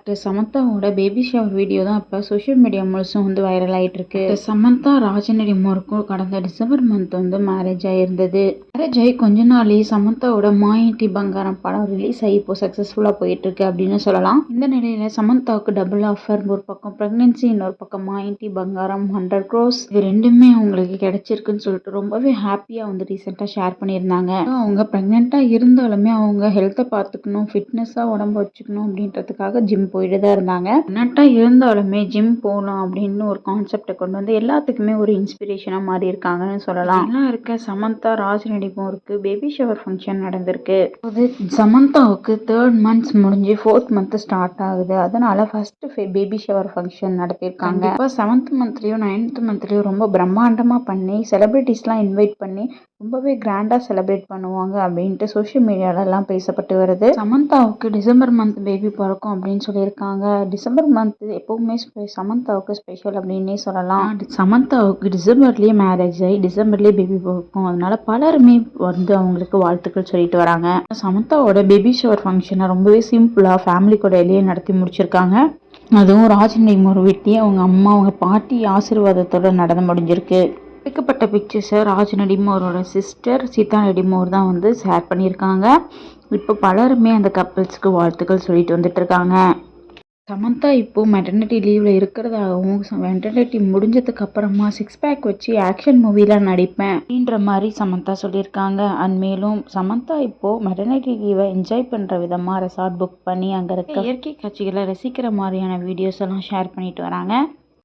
Actor சமந்தாவோட baby shower video தான் இப்போ social media முழுசும் வந்து வைரல் ஆகிட்டு இருக்கு. சமந்தா ராஜநடி மோருக்கும் கடந்த டிசம்பர் மந்த் வந்து மேரேஜ் ஆயிருந்தது. மேரேஜ் ஆகி கொஞ்ச நாளே சமந்தாவோட மாயிட்டி பங்காரம் படம் ரிலீஸ் ஆகி இப்போ சக்சஸ்ஃபுல்லா போயிட்டு இருக்கு அப்படின்னு சொல்லலாம். இந்த நிலையில சமந்தாவுக்கு டபுள் ஆஃபர், ஒரு பக்கம் பிரெக்னன்சி, இன்னொரு பக்கம் மாயிட்டி பங்காரம் 100 crores இது ரெண்டுமே அவங்களுக்கு கிடைச்சிருக்குன்னு சொல்லிட்டு ரொம்பவே ஹாப்பியா வந்து ரீசெண்டா ஷேர் பண்ணியிருந்தாங்க. அவங்க பிரெக்னெண்டா இருந்தாலுமே அவங்க ஹெல்த்தை பார்த்துக்கணும், ஃபிட்னஸா உடம்பு வச்சுக்கணும் அப்படின்றதுக்காக ஜிம் போயிட்டு தான் இருந்தாங்க. பிரெக்னெண்டா இருந்தாலுமே ஜிம் போகலாம் அப்படின்னு ஒரு கான்செப்டை கொண்டு வந்து எல்லாத்துக்குமே ஒரு இன்ஸ்பிரேஷனா மாறி இருக்காங்கன்னு சொல்லலாம். எல்லாம் இருக்க சமந்தா ராஜநடி மோருக்கு பேபி ஷவர் ஃபங்க்ஷன் நடந்திருக்கு. அது சமந்தாவுக்கு 3rd months முடிஞ்சு 4th month ஸ்டார்ட் ஆகுது. அதனால ஃபர்ஸ்ட் பேபி ஷவர் ஃபங்க்ஷன் நடத்திருக்காங்க. இப்போ 7th monthலயும் 9th monthலயும் ரொம்ப பிரம்மாண்டமா பண்ணி செலிபிரிட்டிஸ்லாம் இன்வைட் பண்ணி ரொம்பவே கிராண்டா செலிப்ரேட் பண்ணுவாங்க அப்படின்ட்டு சோஷியல் மீடியால எல்லாம் பேசப்பட்டு வருது. சமந்தாவுக்கு டிசம்பர் மந்த் பேபி பிறக்கும் அப்படின்னு சொல்லியிருக்காங்க. டிசம்பர் மந்த் எப்பவுமே சமந்தாவுக்கு ஸ்பெஷல் அப்படின்னே சொல்லலாம். சமந்தாவுக்கு டிசம்பர்லயே மேரேஜ் ஆகி டிசம்பர்லயே பேபி பிறக்கும். அதனால பலருமே வந்து அவங்களுக்கு வாழ்த்துக்கள் சொல்லிட்டு வராங்க. சமந்தாவோட பேபி ஷவர் ஃபங்க்ஷனை ரொம்பவே சிம்பிளா ஃபேமிலி கூட வெளியே நடத்தி முடிச்சிருக்காங்க. அதுவும் ராஜநடி மோர் வீட்லயே அவங்க அம்மா, அவங்க பாட்டி ஆசீர்வாதத்தோட நடந்து முடிஞ்சிருக்கு. எடுக்கப்பட்ட பிக்சர்ஸை ராஜநடி மோரோட சிஸ்டர் சீதா நடி மோர் தான் வந்து ஷேர் பண்ணியிருக்காங்க. இப்போ பலருமே அந்த கப்பிள்ஸ்க்கு வாழ்த்துக்கள் சொல்லிட்டு வந்துட்டு இருக்காங்க. சமந்தா இப்போ மெட்டர்னிட்டி லீவ்ல இருக்கிறதாகவும், மெட்டர்னிட்டி முடிஞ்சதுக்கு அப்புறமா 6 pack வச்சு ஆக்ஷன் மூவில நடிப்பேன் அப்படின்ற மாதிரி சமந்தா சொல்லியிருக்காங்க. அண்ட் மேலும் சமந்தா இப்போ மெட்டர்னிட்டி லீவை என்ஜாய் பண்ற விதமா ரெசார்ட் புக் பண்ணி அங்க இருக்க இயற்கை காட்சிகளை ரசிக்கிற மாதிரியான வீடியோஸ் எல்லாம் ஷேர் பண்ணிட்டு வராங்க.